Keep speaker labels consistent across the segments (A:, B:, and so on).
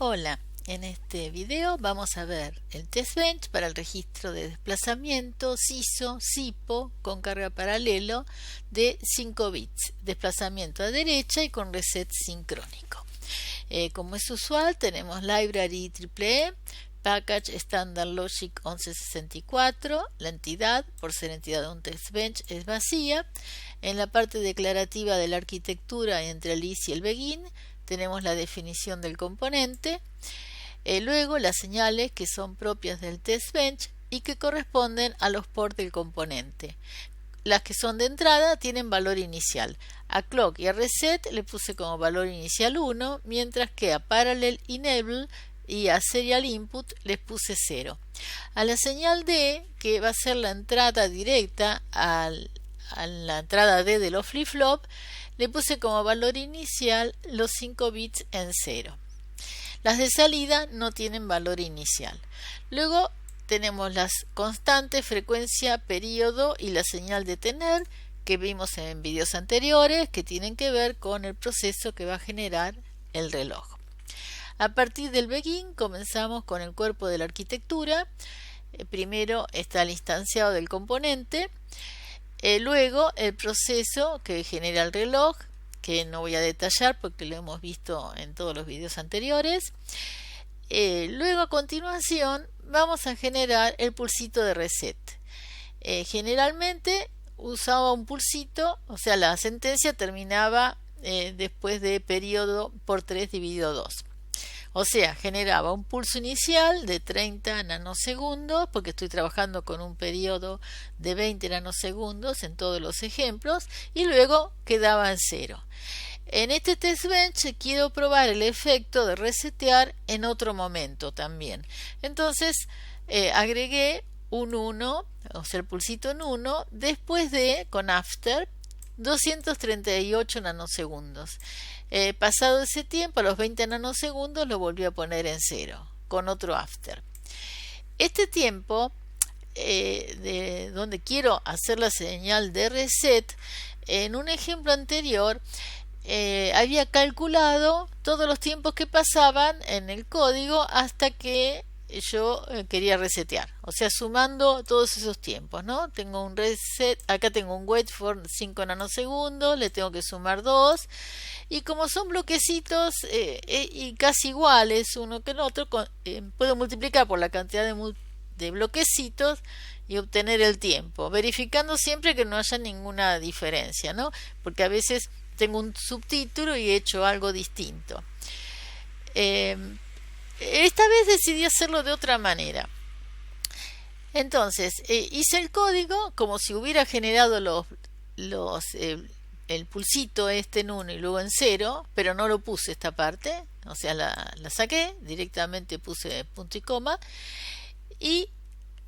A: Hola, en este video vamos a ver el test bench para el registro de desplazamiento SISO, SIPO con carga paralelo de 5 bits, desplazamiento a derecha y con reset sincrónico. Como es usual, tenemos Library EEE, Package Standard Logic 1164, la entidad, por ser entidad de un test bench, es vacía. En la parte declarativa de la arquitectura entre el is y el begin, tenemos la definición del componente, luego las señales que son propias del test bench y que corresponden a los ports del componente. Las que son de entrada tienen valor inicial. A clock y a reset le puse como valor inicial 1, mientras que a parallel enable y a serial input les puse 0. A la señal D, que va a ser la entrada directa a la entrada D de los flip-flop, le puse como valor inicial los 5 bits en 0. Las de salida no tienen valor inicial. Luego tenemos las constantes, frecuencia, periodo y la señal de tener que vimos en videos anteriores, que tienen que ver con el proceso que va a generar el reloj. A partir del begin comenzamos con el cuerpo de la arquitectura. Primero está el instanciado del componente. Luego el proceso que genera el reloj, que no voy a detallar porque lo hemos visto en todos los videos anteriores. Luego a continuación vamos a generar el pulsito de reset. Generalmente usaba un pulsito, o sea, la sentencia terminaba después de periodo por 3 dividido 2. O sea, generaba un pulso inicial de 30 nanosegundos, porque estoy trabajando con un periodo de 20 nanosegundos en todos los ejemplos, y luego quedaba en 0. En este test bench quiero probar el efecto de resetear en otro momento también. Entonces agregué un 1, o sea, el pulsito en 1, después de, con after, 238 nanosegundos. Pasado ese tiempo, a los 20 nanosegundos, lo volví a poner en 0, con otro after. Este tiempo, de donde quiero hacer la señal de reset, en un ejemplo anterior, había calculado todos los tiempos que pasaban en el código hasta que yo quería resetear, o sea, sumando todos esos tiempos, ¿no? Tengo un reset, acá tengo un wait for 5 nanosegundos, le tengo que sumar 2, y como son bloquecitos y casi iguales uno que el otro, puedo multiplicar por la cantidad de bloquecitos y obtener el tiempo, verificando siempre que no haya ninguna diferencia, ¿no? Porque a veces tengo un subtítulo y he hecho algo distinto. Esta vez decidí hacerlo de otra manera. Entonces, hice el código como si hubiera generado el pulsito en 1 y luego en 0, pero no lo puse esta parte, o sea, la saqué, directamente puse punto y coma, y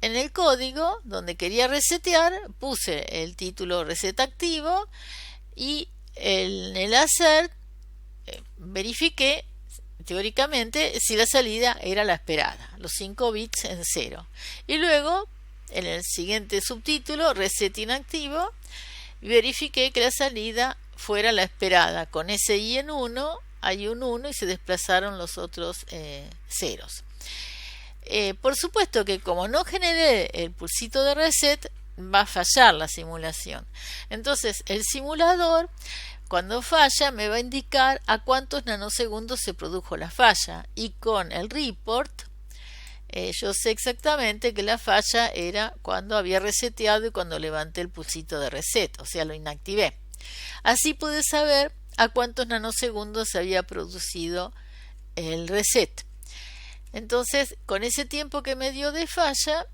A: en el código donde quería resetear puse el título reset activo y en el hacer verifiqué teóricamente si la salida era la esperada, los 5 bits en 0, y luego en el siguiente subtítulo reset inactivo verifiqué que la salida fuera la esperada, con ese i en 1 hay un 1 y se desplazaron los otros ceros. Por supuesto que como no generé el pulsito de reset, va a fallar la simulación. Entonces el simulador, cuando falla, me va a indicar a cuántos nanosegundos se produjo la falla, y con el report yo sé exactamente que la falla era cuando había reseteado y cuando levanté el pulsito de reset, o sea, lo inactivé. Así pude saber a cuántos nanosegundos se había producido el reset. Entonces, con ese tiempo que me dio de falla,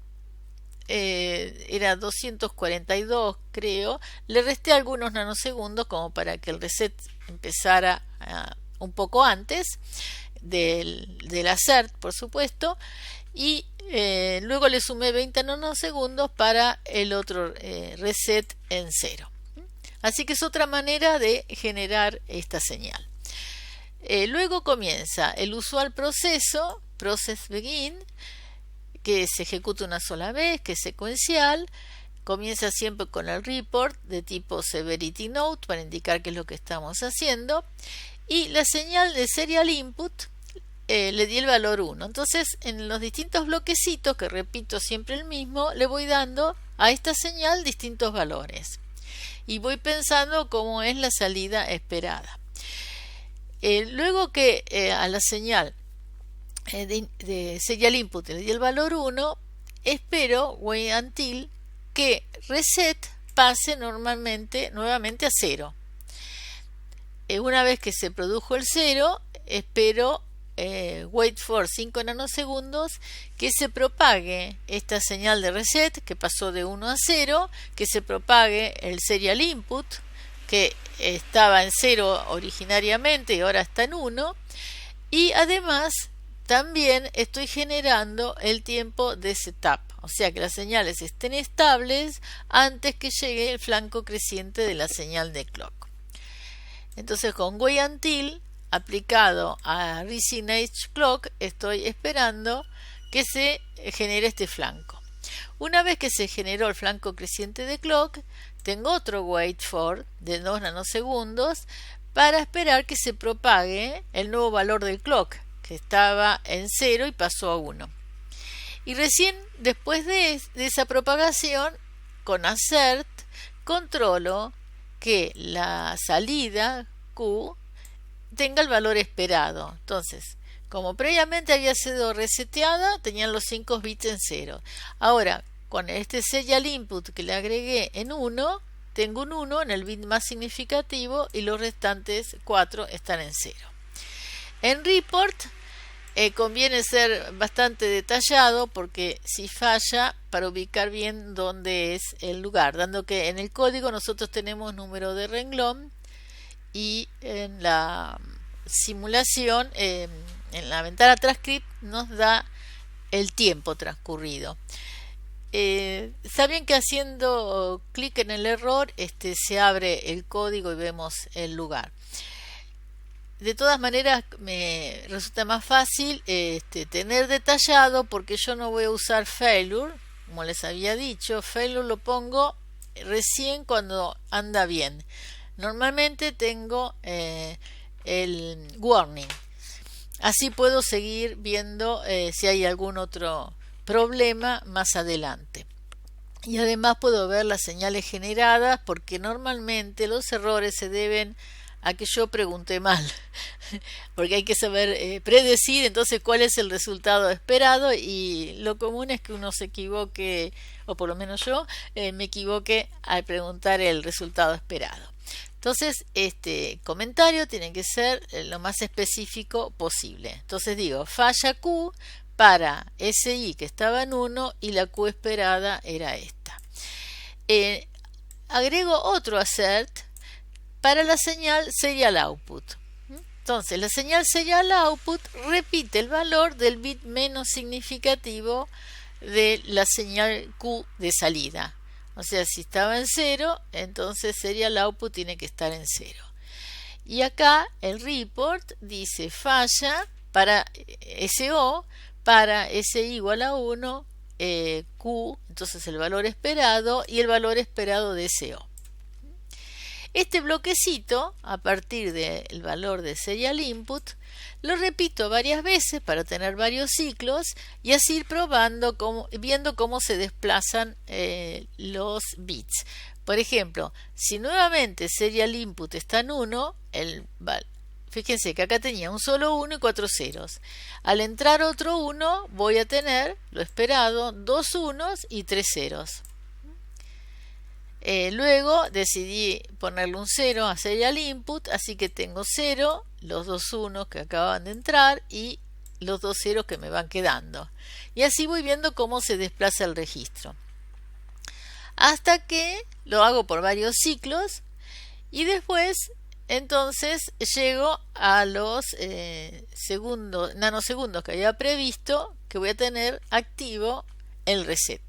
A: era 242 creo, le resté algunos nanosegundos como para que el reset empezara un poco antes del hacer, por supuesto, y luego le sumé 20 nanosegundos para el otro reset en 0. Así que es otra manera de generar esta señal. Luego comienza el usual proceso, process begin, que se ejecuta una sola vez, que es secuencial. Comienza siempre con el report de tipo severity note para indicar qué es lo que estamos haciendo, y la señal de serial input le di el valor 1. Entonces, en los distintos bloquecitos, que repito siempre el mismo, le voy dando a esta señal distintos valores. Y voy pensando cómo es la salida esperada. Luego que a la señal de serial input le di el valor 1, espero, wait until, que reset pase nuevamente a 0. Una vez que se produjo el 0, espero wait for 5 nanosegundos que se propague esta señal de reset que pasó de 1 a 0, que se propague el serial input que estaba en 0 originariamente y ahora está en 1, y además también estoy generando el tiempo de setup, o sea que las señales estén estables antes que llegue el flanco creciente de la señal de clock. Entonces con wait until aplicado a Rising Age Clock estoy esperando que se genere este flanco. Una vez que se generó el flanco creciente de clock, tengo otro wait for de 2 nanosegundos para esperar que se propague el nuevo valor del clock, que estaba en 0 y pasó a 1. Y recién después de esa propagación, con assert, controlo que la salida Q tenga el valor esperado. Entonces, como previamente había sido reseteada, tenían los 5 bits en 0. Ahora, con este serial input que le agregué en 1, tengo un 1 en el bit más significativo y los restantes 4 están en 0. En report conviene ser bastante detallado porque si falla, para ubicar bien dónde es el lugar, dando que en el código nosotros tenemos número de renglón y en la simulación, en la ventana transcript nos da el tiempo transcurrido. Saben que haciendo clic en el error se abre el código y vemos el lugar. De todas maneras me resulta más fácil tener detallado, porque yo no voy a usar failure, como les había dicho. Failure lo pongo recién cuando anda bien. Normalmente tengo el warning, así puedo seguir viendo si hay algún otro problema más adelante. Y además puedo ver las señales generadas, porque normalmente los errores se deben a que yo pregunté mal, porque hay que saber predecir entonces cuál es el resultado esperado, y lo común es que uno se equivoque, o por lo menos yo me equivoque al preguntar el resultado esperado. Entonces este comentario tiene que ser lo más específico posible. Entonces digo falla Q para SI que estaba en 1 y la Q esperada era esta. Agrego otro assert para la señal serial output. Entonces la señal serial output repite el valor del bit menos significativo de la señal Q de salida. O sea, si estaba en 0, entonces serial output tiene que estar en 0. Y acá el report dice falla para SO, para SI igual a 1, Q, entonces el valor esperado y el valor esperado de SO. Este bloquecito, a partir del valor de serial input, lo repito varias veces para tener varios ciclos y así ir probando, viendo cómo se desplazan los bits. Por ejemplo, si nuevamente serial input está en 1, fíjense que acá tenía un solo 1 y 4 ceros. Al entrar otro 1 voy a tener lo esperado, 2 unos y 3 ceros. Luego decidí ponerle un 0 a serial input, así que tengo 0, los 2 unos que acaban de entrar y los 2 ceros que me van quedando. Y así voy viendo cómo se desplaza el registro. Hasta que lo hago por varios ciclos y después entonces llego a los nanosegundos que había previsto, que voy a tener activo el reset.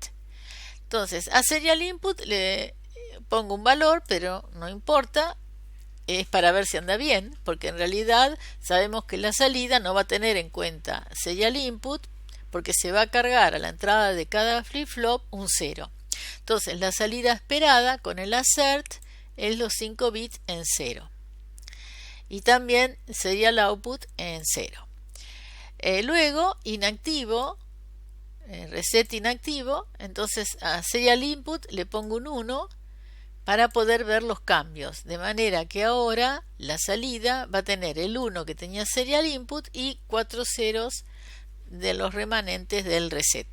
A: Entonces a serial input le pongo un valor, pero no importa, es para ver si anda bien, porque en realidad sabemos que la salida no va a tener en cuenta serial input, porque se va a cargar a la entrada de cada flip-flop un 0. Entonces la salida esperada con el assert es los 5 bits en 0. Y también serial output en 0. Luego, inactivo, reset inactivo, entonces a serial input le pongo un 1 para poder ver los cambios, de manera que ahora la salida va a tener el 1 que tenía serial input y 4 ceros de los remanentes del reset.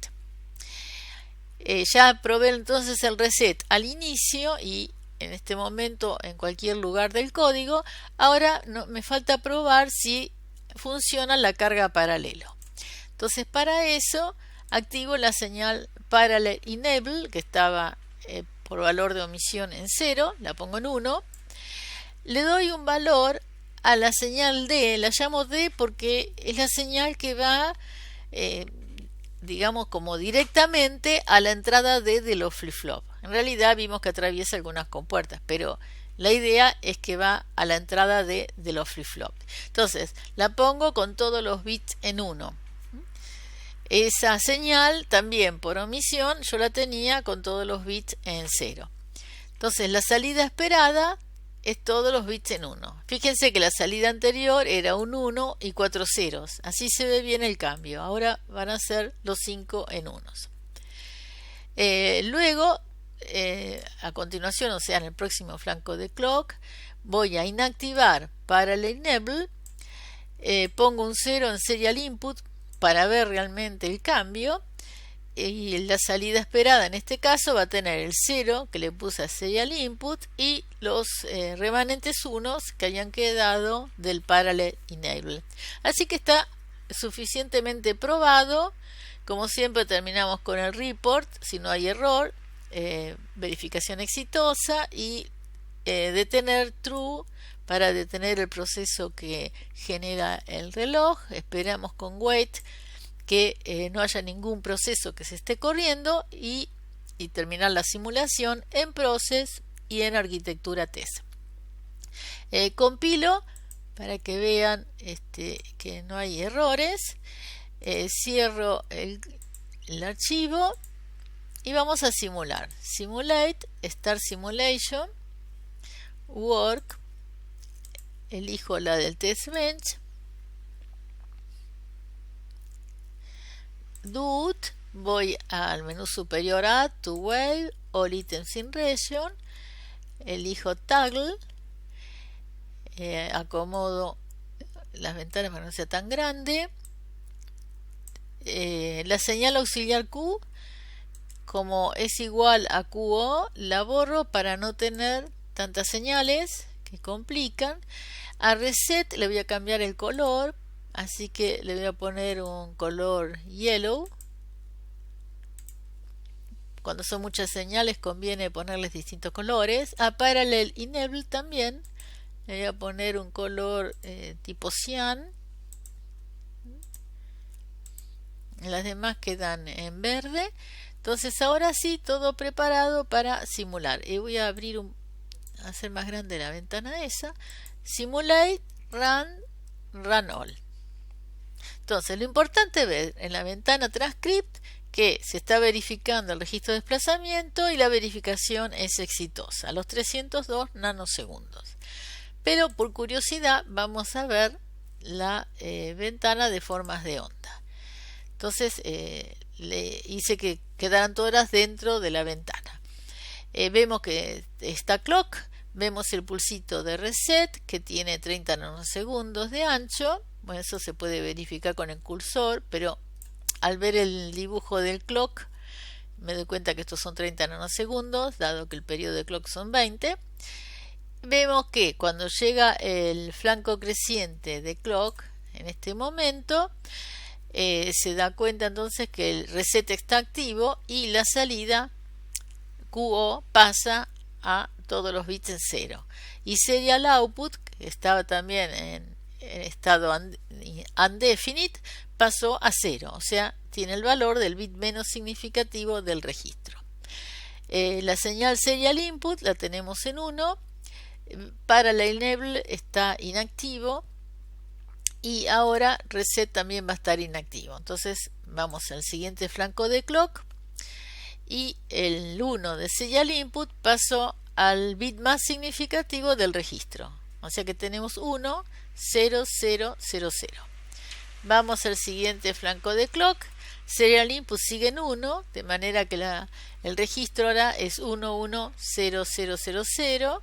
A: Ya probé entonces el reset al inicio y en este momento en cualquier lugar del código. Ahora me falta probar si funciona la carga paralelo. Entonces para eso activo la señal Parallel Enable, que estaba por valor de omisión en 0, la pongo en 1. Le doy un valor a la señal D, la llamo D porque es la señal que va digamos como directamente a la entrada D de los flip-flop. En realidad vimos que atraviesa algunas compuertas, pero la idea es que va a la entrada D de los flip-flop. Entonces la pongo con todos los bits en 1. Esa señal también por omisión yo la tenía con todos los bits en 0. Entonces la salida esperada es todos los bits en 1. Fíjense que la salida anterior era un 1 y 4 ceros. Así se ve bien el cambio. Ahora van a ser los 5 en 1. Luego, a continuación, o sea, en el próximo flanco de clock, voy a inactivar Parallel Enable. Pongo un 0 en serial input para ver realmente el cambio. Y la salida esperada en este caso va a tener el 0 que le puse a serial input y los remanentes 1 que hayan quedado del Parallel Enable. Así que está suficientemente probado. Como siempre terminamos con el report si no hay error, verificación exitosa y detener true para detener el proceso que genera el reloj. Esperamos con wait que no haya ningún proceso que se esté corriendo y terminar la simulación en process y en arquitectura test. Compilo para que vean que no hay errores. Cierro el archivo y vamos a simular. Simulate, Start Simulation, Work, elijo la del test bench, Do It, voy al menú superior a To Wave, All Items in Region, elijo Toggle, acomodo las ventanas para que no sea tan grande. La señal auxiliar Q, como es igual a QO, la borro para no tener tantas señales que complican. A reset le voy a cambiar el color, así que le voy a poner un color yellow. Cuando son muchas señales conviene ponerles distintos colores. A Parallel Enable también le voy a poner un color tipo cian. Las demás quedan en verde. Entonces ahora sí, todo preparado para simular. Y voy a abrir hacer más grande la ventana esa. Simulate, run all. Entonces lo importante es ver en la ventana transcript que se está verificando el registro de desplazamiento y la verificación es exitosa a los 302 nanosegundos. Pero por curiosidad vamos a ver la ventana de formas de onda. Entonces le hice que quedaran todas dentro de la ventana. Vemos que está clock, vemos el pulsito de reset que tiene 30 nanosegundos de ancho. Bueno, eso se puede verificar con el cursor, pero al ver el dibujo del clock me doy cuenta que estos son 30 nanosegundos, dado que el periodo de clock son 20. Vemos que cuando llega el flanco creciente de clock, en este momento, se da cuenta entonces que el reset está activo y la salida QO pasa a todos los bits en 0. Y serial output, que estaba también en estado undefinite, pasó a 0, o sea, tiene el valor del bit menos significativo del registro. La señal serial input la tenemos en 1, Parallel Enable está inactivo y ahora reset también va a estar inactivo. Entonces vamos al siguiente flanco de clock y el 1 de serial input pasó al bit más significativo del registro, o sea que tenemos 1, 0, 0, 0, 0. Vamos al siguiente flanco de clock. Serial input sigue en 1, de manera que el registro ahora es 110000.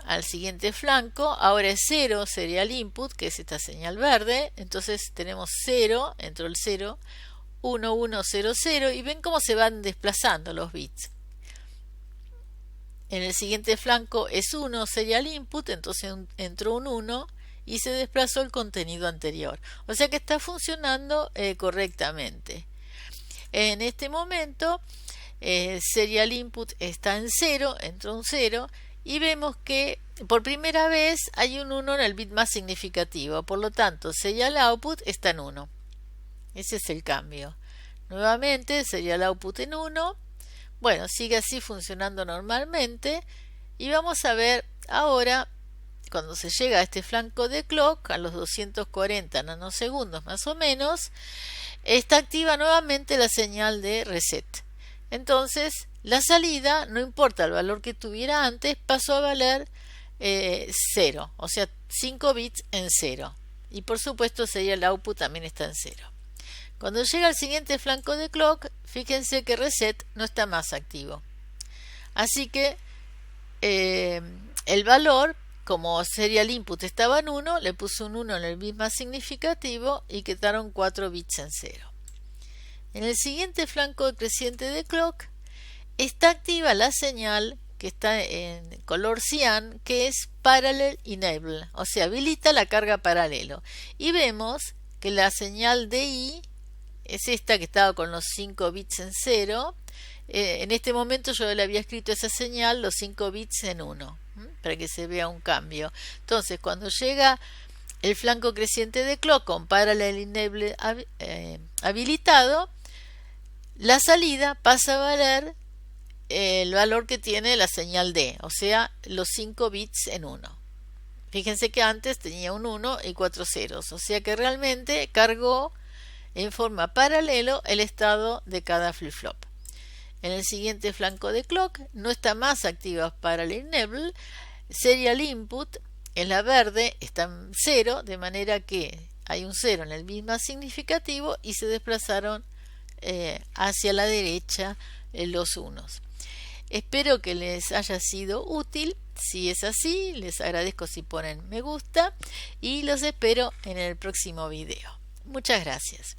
A: Al siguiente flanco, ahora es 0 serial input, que es esta señal verde. Entonces tenemos 0, entró el 0, 1100, y ven cómo se van desplazando los bits. En el siguiente flanco es 1 serial input, entonces entró un 1 y se desplazó el contenido anterior. O sea que está funcionando correctamente. En este momento, serial input está en 0, entró un 0, y vemos que por primera vez hay un 1 en el bit más significativo. Por lo tanto, serial output está en 1. Ese es el cambio. Nuevamente, serial output en 1. Bueno, sigue así funcionando normalmente. Y vamos a ver ahora, cuando se llega a este flanco de clock, a los 240 nanosegundos más o menos, está activa nuevamente la señal de reset. Entonces, la salida, no importa el valor que tuviera antes, pasó a valer 0, o sea, 5 bits en 0. Y por supuesto, serial output también está en 0. Cuando llega al siguiente flanco de clock, fíjense que reset no está más activo. Así que el valor, como serial input estaba en 1, le puso un 1 en el bit más significativo y quedaron 4 bits en 0. En el siguiente flanco creciente de clock está activa la señal que está en color cian, que es Parallel Enable, o sea, habilita la carga paralelo. Y vemos que la señal DI es esta que estaba con los 5 bits en 0. En este momento yo le había escrito esa señal, los 5 bits en 1, para que se vea un cambio. Entonces, cuando llega el flanco creciente de clock con Parallel Enable habilitado, la salida pasa a valer el valor que tiene la señal D, o sea, los 5 bits en 1. Fíjense que antes tenía un 1 y 4 ceros, o sea que realmente cargó en forma paralelo el estado de cada flip-flop. En el siguiente flanco de clock no está más activa Parallel Enable. Serial input en la verde está en 0, de manera que hay un 0 en el bit más significativo y se desplazaron hacia la derecha los unos. Espero que les haya sido útil. Si es así, les agradezco si ponen me gusta y los espero en el próximo video. Muchas gracias.